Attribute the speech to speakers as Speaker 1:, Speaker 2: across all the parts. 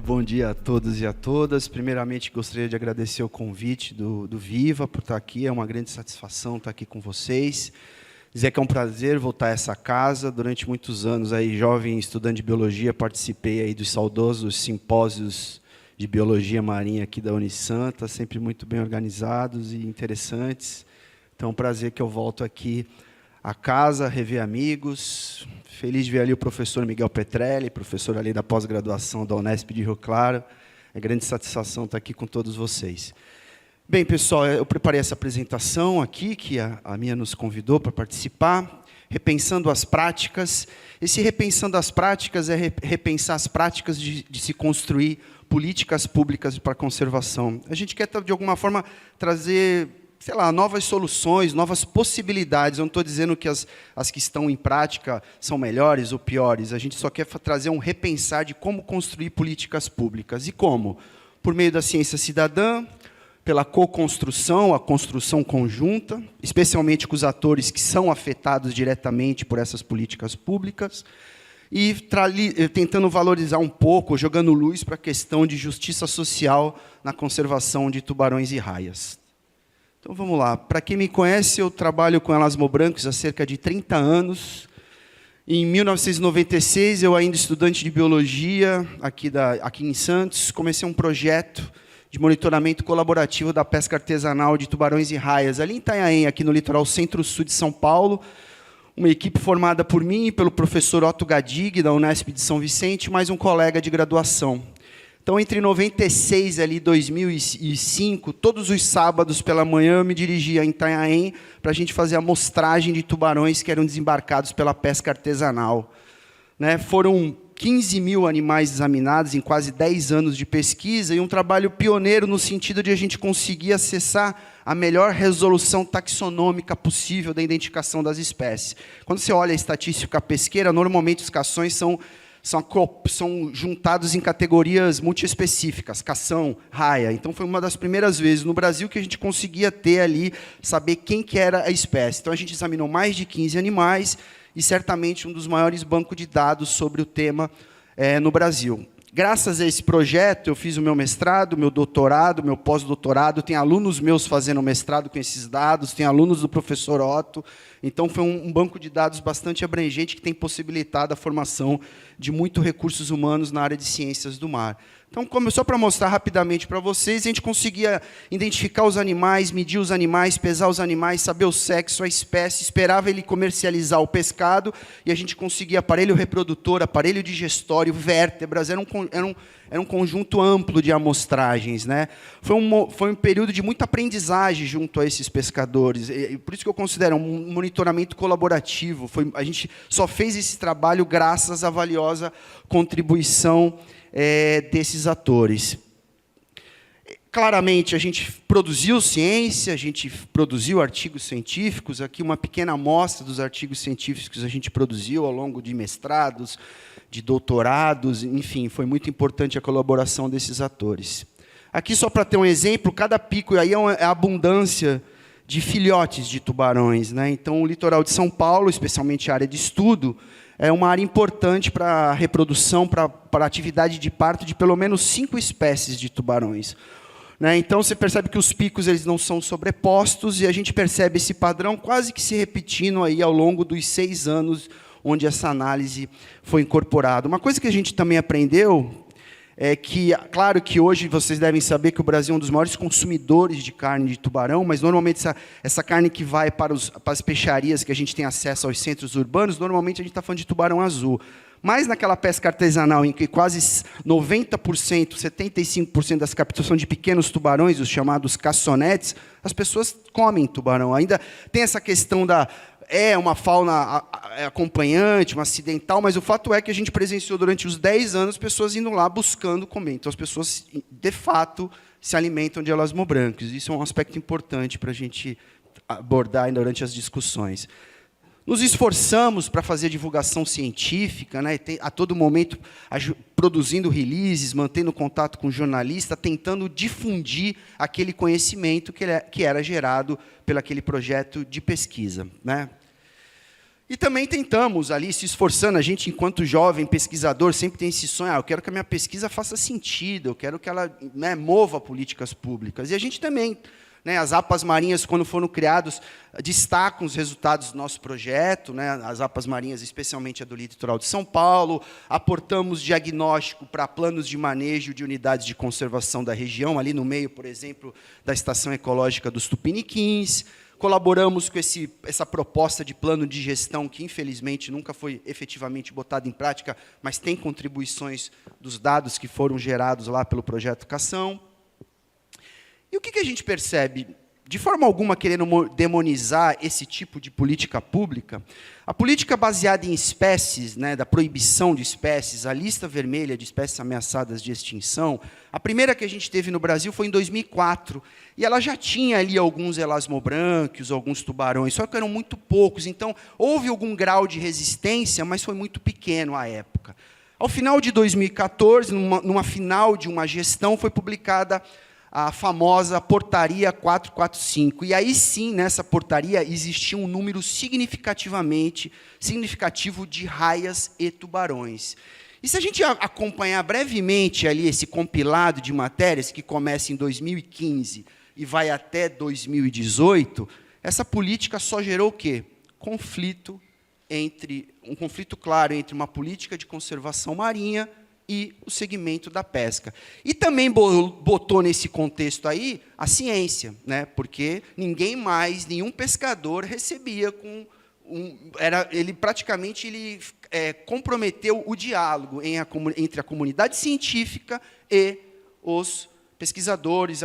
Speaker 1: Bom dia a todos e a todas. Primeiramente, gostaria de agradecer o convite do Viva por estar aqui. É uma grande satisfação estar aqui com vocês. Dizer que é um prazer voltar a essa casa. Durante muitos anos, aí, jovem estudante de biologia, participei aí dos saudosos simpósios de biologia marinha aqui da Unisanta, sempre muito bem organizados e interessantes. Então, é um prazer que eu volto aqui a casa, rever amigos. Feliz de ver ali o professor Miguel Petrelli, professor ali da pós-graduação da Unesp de Rio Claro. É grande satisfação estar aqui com todos vocês. Bem, pessoal, eu preparei essa apresentação aqui, que a Mia nos convidou para participar, repensando as práticas. Esse repensando as práticas é repensar as práticas de se construir políticas públicas para a conservação. A gente quer, de alguma forma, trazer, sei lá, novas soluções, novas possibilidades. Eu não estou dizendo que as que estão em prática são melhores ou piores. A gente só quer trazer um repensar de como construir políticas públicas. E como? Por meio da ciência cidadã, pela co-construção, a construção conjunta, especialmente com os atores que são afetados diretamente por essas políticas públicas, e tentando valorizar um pouco, jogando luz para a questão de justiça social na conservação de tubarões e raias. Então, vamos lá. Para quem me conhece, eu trabalho com elasmobrancos há cerca de 30 anos. Em 1996, eu ainda estudante de biologia, aqui em Santos, comecei um projeto de monitoramento colaborativo da pesca artesanal de tubarões e raias, ali em Itanhaém, aqui no litoral centro-sul de São Paulo. Uma equipe formada por mim e pelo professor Otto Gadig, da Unesp de São Vicente, mais um colega de graduação. Então, entre 96 e 2005, todos os sábados pela manhã, eu me dirigia em Itanhaém para a gente fazer a amostragem de tubarões que eram desembarcados pela pesca artesanal. Foram 15 mil animais examinados em quase 10 anos de pesquisa e um trabalho pioneiro no sentido de a gente conseguir acessar a melhor resolução taxonômica possível da identificação das espécies. Quando você olha a estatística pesqueira, normalmente os cações são juntados em categorias multiespecíficas, cação, raia. Então, foi uma das primeiras vezes no Brasil que a gente conseguia ter ali, saber quem que era a espécie. Então, a gente examinou mais de 15 animais e, certamente, um dos maiores bancos de dados sobre o tema no Brasil. Graças a esse projeto, eu fiz o meu mestrado, meu doutorado, meu pós-doutorado. Tem alunos meus fazendo mestrado com esses dados, tem alunos do professor Otto. Então, foi um banco de dados bastante abrangente que tem possibilitado a formação de muitos recursos humanos na área de ciências do mar. Então, só para mostrar rapidamente para vocês, a gente conseguia identificar os animais, medir os animais, pesar os animais, saber o sexo, a espécie, esperava ele comercializar o pescado, e a gente conseguia aparelho reprodutor, aparelho digestório, vértebras, era um conjunto amplo de amostragens. Foi um período de muita aprendizagem junto a esses pescadores, e por isso que eu considero um monitoramento colaborativo. A gente só fez esse trabalho graças à valiosa contribuição desses atores. Claramente, a gente produziu ciência, a gente produziu artigos científicos. Aqui, uma pequena amostra dos artigos científicos que a gente produziu ao longo de mestrados, de doutorados, enfim, foi muito importante a colaboração desses atores. Aqui, só para ter um exemplo, cada pico aí é a abundância de filhotes de tubarões. Então, o litoral de São Paulo, especialmente a área de estudo, é uma área importante para a reprodução, para a atividade de parto de pelo menos 5 espécies de tubarões. Então, você percebe que os picos eles não são sobrepostos, e a gente percebe esse padrão quase que se repetindo aí ao longo dos 6 anos onde essa análise foi incorporada. Uma coisa que a gente também aprendeu é que, claro que hoje vocês devem saber que o Brasil é um dos maiores consumidores de carne de tubarão, mas normalmente essa carne que vai para as peixarias que a gente tem acesso aos centros urbanos, normalmente a gente está falando de tubarão azul. Mas naquela pesca artesanal em que quase 90%, 75% das capturas são de pequenos tubarões, os chamados caçonetes, as pessoas comem tubarão. Ainda tem essa questão uma fauna acompanhante, uma acidental, mas o fato é que a gente presenciou durante os 10 anos pessoas indo lá buscando comer. Então, as pessoas, de fato, se alimentam de elasmobrancos. Isso é um aspecto importante para a gente abordar durante as discussões. Nos esforçamos para fazer divulgação científica, a todo momento produzindo releases, mantendo contato com o jornalista, tentando difundir aquele conhecimento que era gerado pelo aquele projeto de pesquisa. E também tentamos ali, se esforçando, a gente, enquanto jovem pesquisador, sempre tem esse sonho, eu quero que a minha pesquisa faça sentido, eu quero que ela, né, mova políticas públicas. E a gente também, né, as APAs marinhas, quando foram criados, destacam os resultados do nosso projeto, né, as APAs marinhas, especialmente a do litoral de São Paulo, aportamos diagnóstico para planos de manejo de unidades de conservação da região, ali no meio, por exemplo, da Estação Ecológica dos Tupiniquins. Colaboramos com essa proposta de plano de gestão, que, infelizmente, nunca foi efetivamente botada em prática, mas tem contribuições dos dados que foram gerados lá pelo Projeto Educação. E o que a gente percebe? De forma alguma querendo demonizar esse tipo de política pública, a política baseada em espécies, né, da proibição de espécies, a lista vermelha de espécies ameaçadas de extinção, a primeira que a gente teve no Brasil foi em 2004, e ela já tinha ali alguns elasmobrânquios, alguns tubarões, só que eram muito poucos, então houve algum grau de resistência, mas foi muito pequeno à época. Ao final de 2014, numa final de uma gestão, foi publicada a famosa Portaria 445. E aí sim, nessa portaria, existia um número significativo de raias e tubarões. E se a gente acompanhar brevemente ali esse compilado de matérias, que começa em 2015 e vai até 2018, essa política só gerou o quê? Um conflito claro entre uma política de conservação marinha e o segmento da pesca. E também botou nesse contexto aí a ciência, né? Porque nenhum pescador recebia ele praticamente comprometeu o diálogo entre a comunidade científica e os pesquisadores,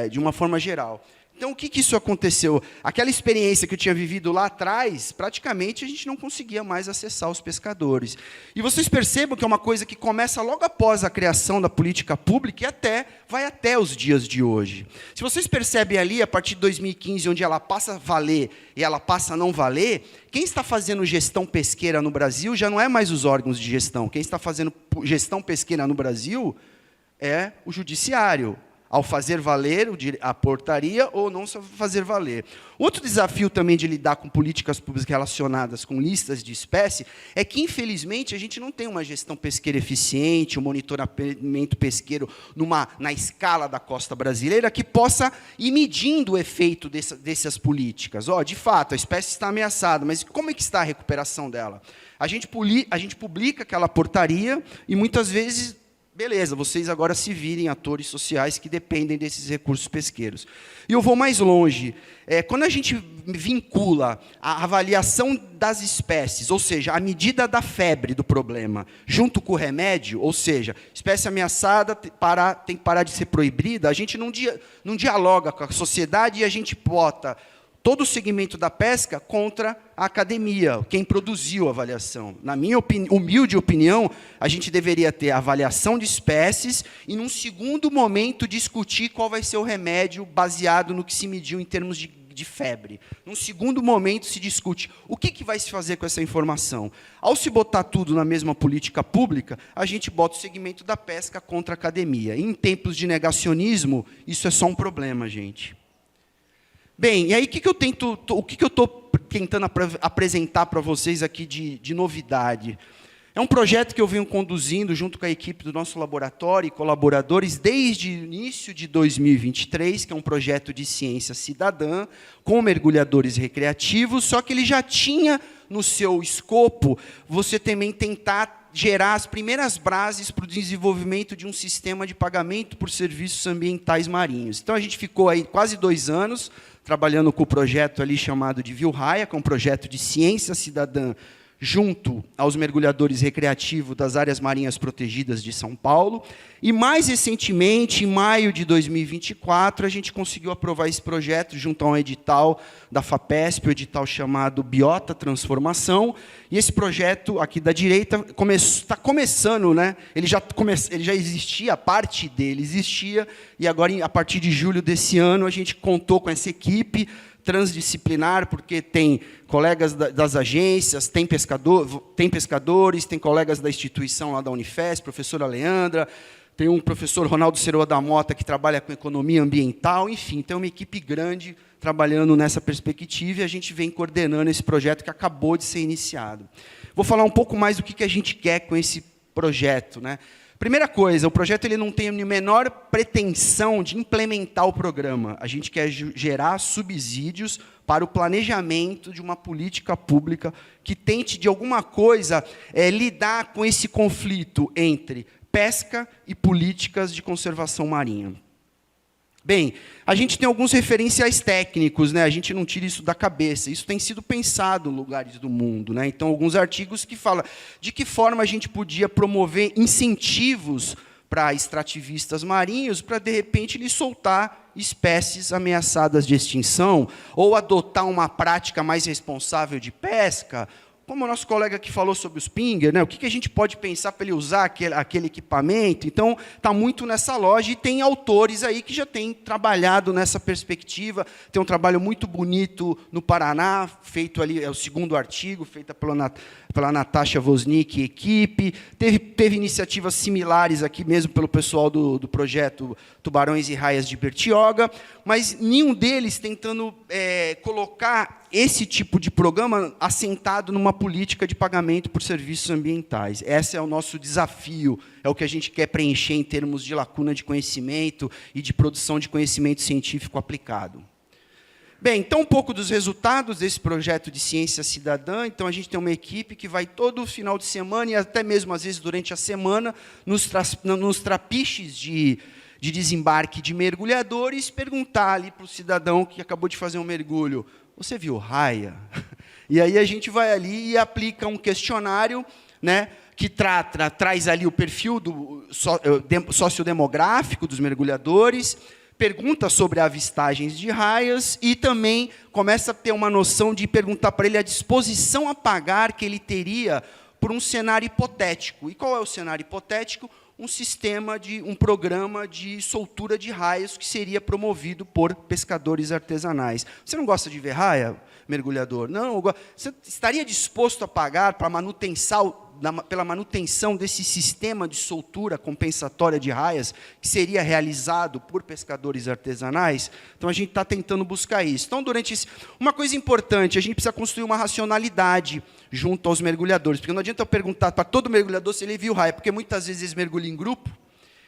Speaker 1: de uma forma geral. Então, o que isso aconteceu? Aquela experiência que eu tinha vivido lá atrás, praticamente a gente não conseguia mais acessar os pescadores. E vocês percebam que é uma coisa que começa logo após a criação da política pública e vai até os dias de hoje. Se vocês percebem ali, a partir de 2015, onde ela passa a valer e ela passa a não valer, quem está fazendo gestão pesqueira no Brasil já não é mais os órgãos de gestão. Quem está fazendo gestão pesqueira no Brasil é o judiciário, ao fazer valer a portaria ou não fazer valer. Outro desafio também de lidar com políticas públicas relacionadas com listas de espécie é que, infelizmente, a gente não tem uma gestão pesqueira eficiente, um monitoramento pesqueiro na escala da costa brasileira que possa ir medindo o efeito dessas políticas. De fato, a espécie está ameaçada, mas como é que está a recuperação dela? A gente publica aquela portaria e, muitas vezes, beleza, vocês agora se virem, atores sociais que dependem desses recursos pesqueiros. E eu vou mais longe. Quando a gente vincula a avaliação das espécies, ou seja, a medida da febre do problema, junto com o remédio, ou seja, espécie ameaçada tem que parar de ser proibida, a gente não dialoga com a sociedade e a gente bota todo o segmento da pesca contra a academia, quem produziu a avaliação. Na minha humilde opinião, a gente deveria ter a avaliação de espécies e, num segundo momento, discutir qual vai ser o remédio baseado no que se mediu em termos de febre. Num segundo momento, se discute o que vai se fazer com essa informação. Ao se botar tudo na mesma política pública, a gente bota o segmento da pesca contra a academia. Em tempos de negacionismo, isso é só um problema, gente. Bem, e aí o que eu estou tentando apresentar para vocês aqui de novidade? É um projeto que eu venho conduzindo junto com a equipe do nosso laboratório e colaboradores desde o início de 2023, que é um projeto de ciência cidadã, com mergulhadores recreativos, só que ele já tinha no seu escopo você também tentar gerar as primeiras bases para o desenvolvimento de um sistema de pagamento por serviços ambientais marinhos. Então, a gente ficou aí quase 2 anos trabalhando com o projeto ali chamado de Vilraia, que é um projeto de ciência cidadã junto aos mergulhadores recreativos das áreas marinhas protegidas de São Paulo. E, mais recentemente, em maio de 2024, a gente conseguiu aprovar esse projeto junto a um edital da FAPESP, o edital chamado Biota Transformação. E esse projeto aqui da direita está começando, né? Ele já existia, parte dele existia, e agora, a partir de julho desse ano, a gente contou com essa equipe transdisciplinar, porque tem colegas das agências, tem pescadores, tem colegas da instituição lá da Unifesp, professora Leandra, tem um professor Ronaldo Ceroa da Mota, que trabalha com economia ambiental, enfim, tem uma equipe grande trabalhando nessa perspectiva, e a gente vem coordenando esse projeto que acabou de ser iniciado. Vou falar um pouco mais do que a gente quer com esse projeto, né? Primeira coisa, o projeto ele não tem a menor pretensão de implementar o programa. A gente quer gerar subsídios para o planejamento de uma política pública que tente, de alguma coisa, lidar com esse conflito entre pesca e políticas de conservação marinha. Bem, a gente tem alguns referenciais técnicos, né? A gente não tira isso da cabeça. Isso tem sido pensado em lugares do mundo, né? Então, alguns artigos que falam de que forma a gente podia promover incentivos para extrativistas marinhos para, de repente, lhes soltar espécies ameaçadas de extinção ou adotar uma prática mais responsável de pesca. Como o nosso colega que falou sobre os pinger, né? O que a gente pode pensar para ele usar aquele equipamento? Então, está muito nessa loja, e tem autores aí que já têm trabalhado nessa perspectiva. Tem um trabalho muito bonito no Paraná, feito ali, é o segundo artigo, feito pela Natasha Wozniak e equipe. Teve iniciativas similares aqui mesmo pelo pessoal do projeto Tubarões e Raias de Bertioga, mas nenhum deles tentando colocar esse tipo de programa assentado numa política de pagamento por serviços ambientais. Esse é o nosso desafio, é o que a gente quer preencher em termos de lacuna de conhecimento e de produção de conhecimento científico aplicado. Bem, então um pouco dos resultados desse projeto de ciência cidadã. Então a gente tem uma equipe que vai todo final de semana e até mesmo às vezes durante a semana nos trapiches de desembarque de mergulhadores, perguntar ali para o cidadão que acabou de fazer um mergulho: você viu raia? E aí a gente vai ali e aplica um questionário, né, que traz ali o perfil sociodemográfico dos mergulhadores, pergunta sobre avistagens de raias e também começa a ter uma noção de perguntar para ele a disposição a pagar que ele teria por um cenário hipotético. E qual é o cenário hipotético? Um programa de soltura de raias que seria promovido por pescadores artesanais. Você não gosta de ver raia, mergulhador? Não. Você estaria disposto a pagar pela manutenção desse sistema de soltura compensatória de raias que seria realizado por pescadores artesanais? Então, a gente está tentando buscar isso. Então, uma coisa importante, a gente precisa construir uma racionalidade junto aos mergulhadores, porque não adianta eu perguntar para todo mergulhador se ele viu raia, porque muitas vezes eles mergulham em grupo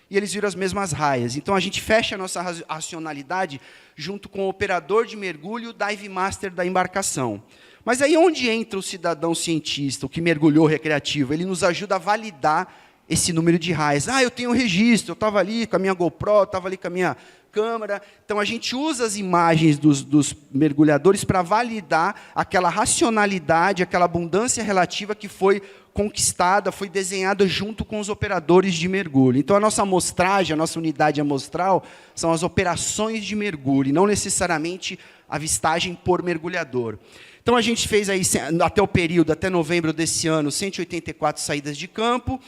Speaker 1: e eles viram as mesmas raias. Então, a gente fecha a nossa racionalidade junto com o operador de mergulho, o dive master da embarcação. Mas aí onde entra o cidadão cientista, o que mergulhou recreativo? Ele nos ajuda a validar esse número de raias. Eu tenho um registro, eu estava ali com a minha GoPro, estava ali com a minha câmera. Então, a gente usa as imagens dos mergulhadores para validar aquela racionalidade, aquela abundância relativa que foi conquistada, foi desenhada junto com os operadores de mergulho. Então, a nossa amostragem, a nossa unidade amostral, são as operações de mergulho, e não necessariamente a avistagem por mergulhador. Então, a gente fez aí, até o período, até novembro desse ano, 184 saídas de campo,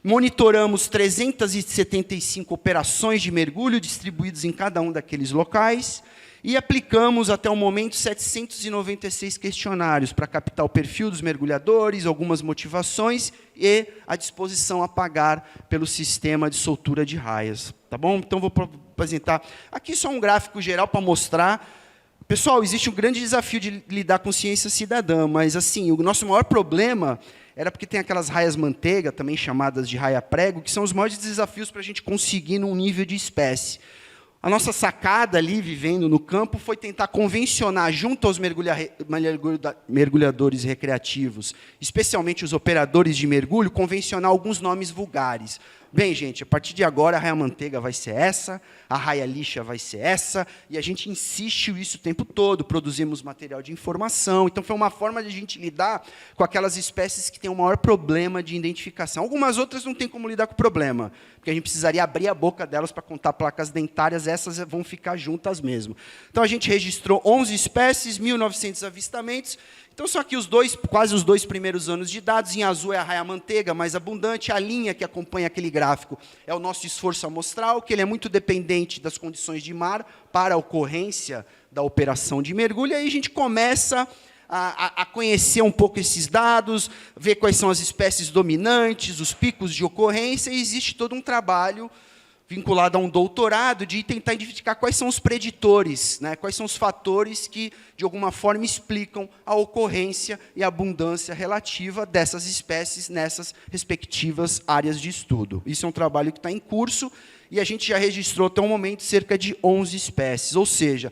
Speaker 1: monitoramos 375 operações de mergulho distribuídas em cada um daqueles locais e aplicamos, até o momento, 796 questionários para captar o perfil dos mergulhadores, algumas motivações e a disposição a pagar pelo sistema de soltura de raias. Tá bom? Então, vou apresentar aqui só um gráfico geral para mostrar. Pessoal, existe um grande desafio de lidar com ciência cidadã, mas assim, o nosso maior problema era porque tem aquelas raias manteiga, também chamadas de raia prego, que são os maiores desafios para a gente conseguir num nível de espécie. A nossa sacada ali, vivendo no campo, foi tentar convencionar, junto aos mergulhadores recreativos, especialmente os operadores de mergulho, convencionar alguns nomes vulgares. Bem, gente, a partir de agora, a raia manteiga vai ser essa, a raia lixa vai ser essa, e a gente insiste isso o tempo todo, produzimos material de informação. Então, foi uma forma de a gente lidar com aquelas espécies que têm o maior problema de identificação. Algumas outras não tem como lidar com o problema, porque a gente precisaria abrir a boca delas para contar placas dentárias, essas vão ficar juntas mesmo. Então, a gente registrou 11 espécies, 1.900 avistamentos. Então, só que quase os dois primeiros anos de dados, em azul é a raia manteiga mais abundante, a linha que acompanha aquele gráfico é o nosso esforço amostral, que ele é muito dependente das condições de mar para a ocorrência da operação de mergulho. E aí a gente começa a conhecer um pouco esses dados, ver quais são as espécies dominantes, os picos de ocorrência, e existe todo um trabalho vinculado a um doutorado de tentar identificar quais são os preditores, né, quais são os fatores que, de alguma forma, explicam a ocorrência e a abundância relativa dessas espécies nessas respectivas áreas de estudo. Isso é um trabalho que está em curso, e a gente já registrou até o momento cerca de 11 espécies, ou seja,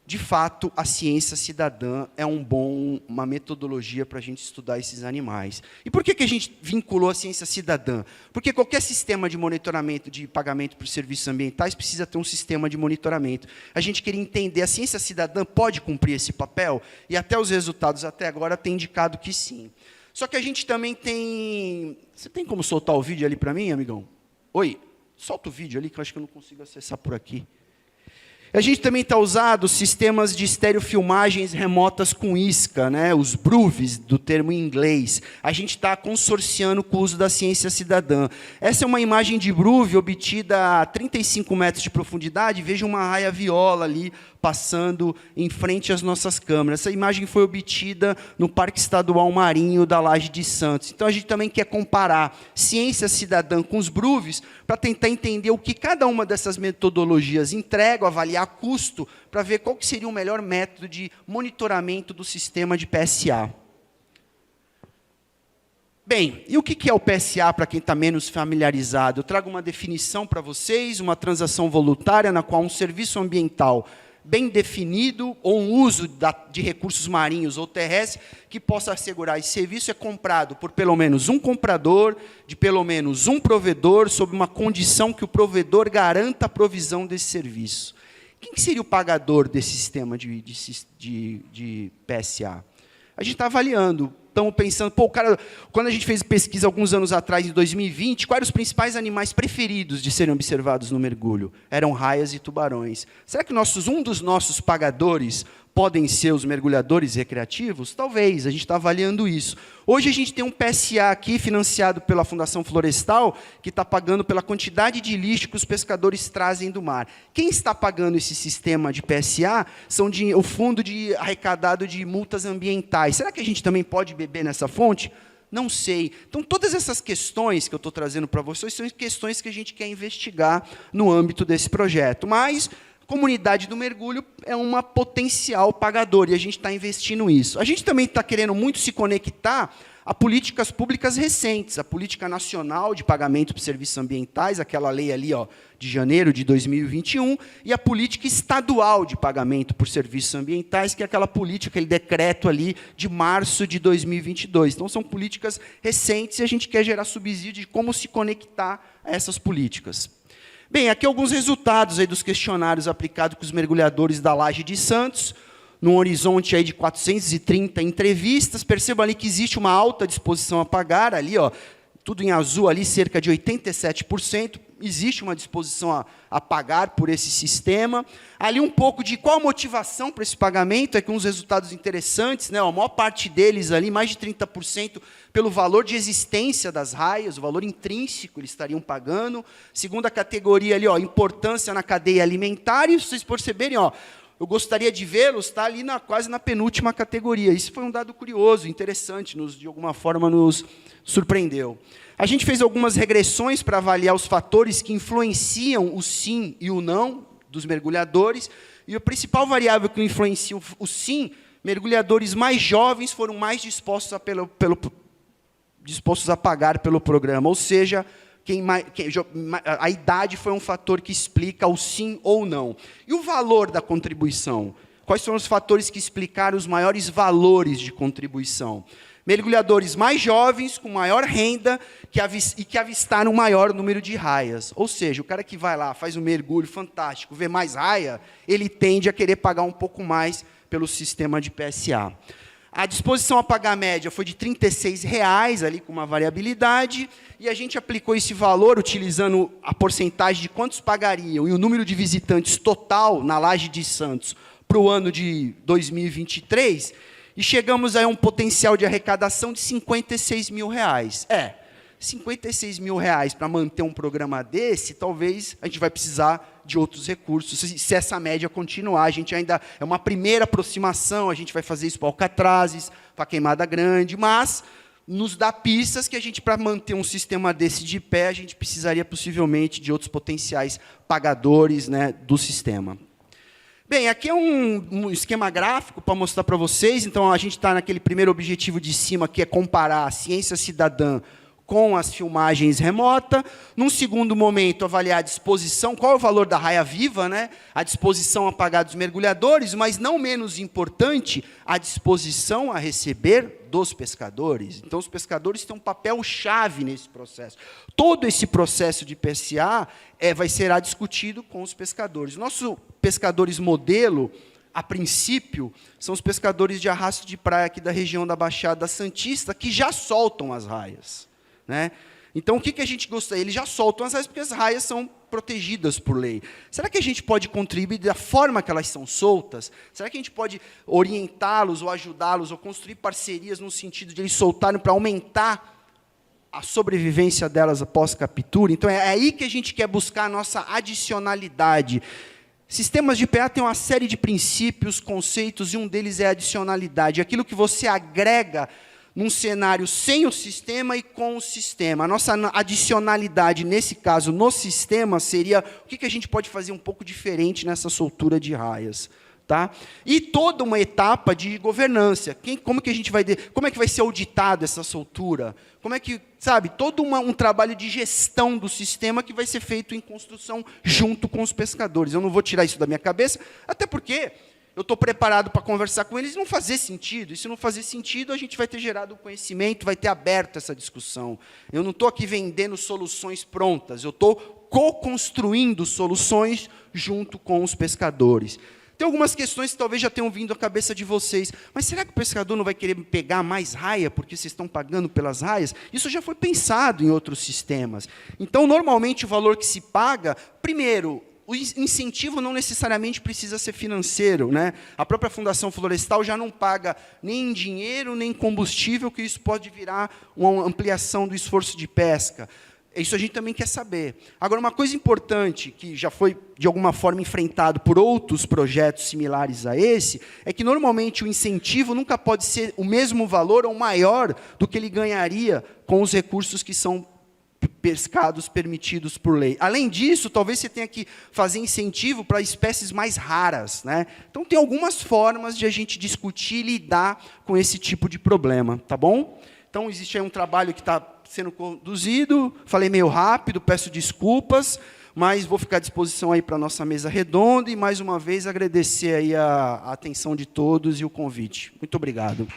Speaker 1: de fato, a ciência cidadã é uma metodologia para a gente estudar esses animais. E por que a gente vinculou a ciência cidadã? Porque qualquer sistema de monitoramento de pagamento por serviços ambientais precisa ter um sistema de monitoramento. A gente queria entender, a ciência cidadã pode cumprir esse papel? E até os resultados até agora têm indicado que sim. Só que a gente também tem... Você tem como soltar o vídeo ali para mim, amigão? Oi, solta o vídeo ali, que eu acho que eu não consigo acessar por aqui. A gente também está usando sistemas de estereofilmagens remotas com isca, né? Os BRUVs, do termo em inglês. A gente está consorciando com o uso da ciência cidadã. Essa é uma imagem de BRUV obtida a 35 metros de profundidade. Veja uma raia viola ali passando em frente às nossas câmeras. Essa imagem foi obtida no Parque Estadual Marinho da Laje de Santos. Então, a gente também quer comparar ciência cidadã com os BRUVs para tentar entender o que cada uma dessas metodologias entrega, avaliar custo, para ver qual que seria o melhor método de monitoramento do sistema de PSA. Bem, e o que é o PSA para quem está menos familiarizado? Eu trago uma definição para vocês, uma transação voluntária na qual um serviço ambiental bem definido, ou um uso de recursos marinhos ou terrestres, que possa assegurar esse serviço, é comprado por pelo menos um comprador, de pelo menos um provedor, sob uma condição que o provedor garanta a provisão desse serviço. Quem que seria o pagador desse sistema de PSA? A gente está avaliando. Estamos pensando, quando a gente fez pesquisa alguns anos atrás, em 2020, quais eram os principais animais preferidos de serem observados no mergulho? Eram raias e tubarões. Será que um dos nossos pagadores podem ser os mergulhadores recreativos? Talvez, a gente está avaliando isso. Hoje a gente tem um PSA aqui, financiado pela Fundação Florestal, que está pagando pela quantidade de lixo que os pescadores trazem do mar. Quem está pagando esse sistema de PSA são o fundo arrecadado de multas ambientais. Será que a gente também pode beber nessa fonte? Não sei. Então, todas essas questões que eu estou trazendo para vocês são questões que a gente quer investigar no âmbito desse projeto. Mas a comunidade do mergulho é uma potencial pagadora, e a gente está investindo nisso. A gente também está querendo muito se conectar a políticas públicas recentes, a Política Nacional de Pagamento por Serviços Ambientais, aquela lei ali, de janeiro de 2021, e a Política Estadual de Pagamento por Serviços Ambientais, que é aquela política, aquele decreto ali de março de 2022. Então, são políticas recentes, e a gente quer gerar subsídio de como se conectar a essas políticas. Bem, aqui alguns resultados aí dos questionários aplicados com os mergulhadores da Laje de Santos, num horizonte aí de 430 entrevistas. Percebam ali que existe uma alta disposição a pagar, ali, tudo em azul, ali, cerca de 87%. Existe uma disposição a pagar por esse sistema. Ali um pouco de qual a motivação para esse pagamento, é que uns resultados interessantes, né? A maior parte deles, ali, mais de 30%, pelo valor de existência das raias, o valor intrínseco eles estariam pagando. Segunda categoria, ali, importância na cadeia alimentar, e se vocês perceberem, eu gostaria de vê-los, está ali quase na penúltima categoria. Isso foi um dado curioso, interessante, de alguma forma nos surpreendeu. A gente fez algumas regressões para avaliar os fatores que influenciam o sim e o não dos mergulhadores, e a principal variável que influencia o sim, mergulhadores mais jovens foram mais dispostos a pagar pelo programa, ou seja, a idade foi um fator que explica o sim ou não. E o valor da contribuição? Quais foram os fatores que explicaram os maiores valores de contribuição? Mergulhadores mais jovens, com maior renda, e que avistaram um maior número de raias. Ou seja, o cara que vai lá, faz um mergulho fantástico, vê mais raia, ele tende a querer pagar um pouco mais pelo sistema de PSA. A disposição a pagar média foi de R$ 36,00, ali com uma variabilidade, e a gente aplicou esse valor utilizando a porcentagem de quantos pagariam e o número de visitantes total na Laje de Santos para o ano de 2023, e chegamos a um potencial de arrecadação de R$ 56.000. R$ 56 mil para manter um programa desse, talvez a gente vai precisar de outros recursos. Se essa média continuar, a gente ainda é uma primeira aproximação, a gente vai fazer isso para Alcatrazes, para Queimada Grande, mas nos dá pistas que a gente, para manter um sistema desse de pé, a gente precisaria possivelmente de outros potenciais pagadores, né, do sistema. Bem, aqui é um esquema gráfico para mostrar para vocês. Então, a gente está naquele primeiro objetivo de cima, que é comparar a ciência cidadã com as filmagens remotas. Num segundo momento, avaliar a disposição, qual é o valor da raia viva, né? A disposição a pagar dos mergulhadores, mas não menos importante, a disposição a receber dos pescadores. Então, os pescadores têm um papel-chave nesse processo. Todo esse processo de PSA será discutido com os pescadores. Nossos pescadores modelo, a princípio, são os pescadores de arrasto de praia aqui da região da Baixada Santista, que já soltam as raias, né? Então, o que a gente gostaria? Eles já soltam as raias porque as raias são protegidas por lei. Será que a gente pode contribuir da forma que elas são soltas? Será que a gente pode orientá-los ou ajudá-los ou construir parcerias no sentido de eles soltarem para aumentar a sobrevivência delas após captura? Então, é aí que a gente quer buscar a nossa adicionalidade. Sistemas de PA têm uma série de princípios, conceitos, e um deles é a adicionalidade. Aquilo que você agrega num cenário sem o sistema e com o sistema. A nossa adicionalidade, nesse caso, no sistema, seria o que a gente pode fazer um pouco diferente nessa soltura de raias. Tá? E toda uma etapa de governança. Como é que vai ser auditado essa soltura? Como é que, sabe, todo um trabalho de gestão do sistema que vai ser feito em construção junto com os pescadores. Eu não vou tirar isso da minha cabeça, até porque eu estou preparado para conversar com eles e não fazer sentido. E se não fazer sentido, a gente vai ter gerado o conhecimento, vai ter aberto essa discussão. Eu não estou aqui vendendo soluções prontas, eu estou co-construindo soluções junto com os pescadores. Tem algumas questões que talvez já tenham vindo à cabeça de vocês. Mas será que o pescador não vai querer pegar mais raia porque vocês estão pagando pelas raias? Isso já foi pensado em outros sistemas. Então, normalmente, o valor que se paga, primeiro, o incentivo não necessariamente precisa ser financeiro, né? A própria Fundação Florestal já não paga nem dinheiro, nem combustível, que isso pode virar uma ampliação do esforço de pesca. Isso a gente também quer saber. Agora, uma coisa importante, que já foi, de alguma forma, enfrentado por outros projetos similares a esse, é que, normalmente, o incentivo nunca pode ser o mesmo valor ou maior do que ele ganharia com os recursos que são pescados permitidos por lei. Além disso, talvez você tenha que fazer incentivo para espécies mais raras, né? Então, tem algumas formas de a gente discutir e lidar com esse tipo de problema, tá bom? Então, existe aí um trabalho que está sendo conduzido, falei meio rápido, peço desculpas, mas vou ficar à disposição aí para a nossa mesa redonda e, mais uma vez, agradecer aí a atenção de todos e o convite. Muito obrigado.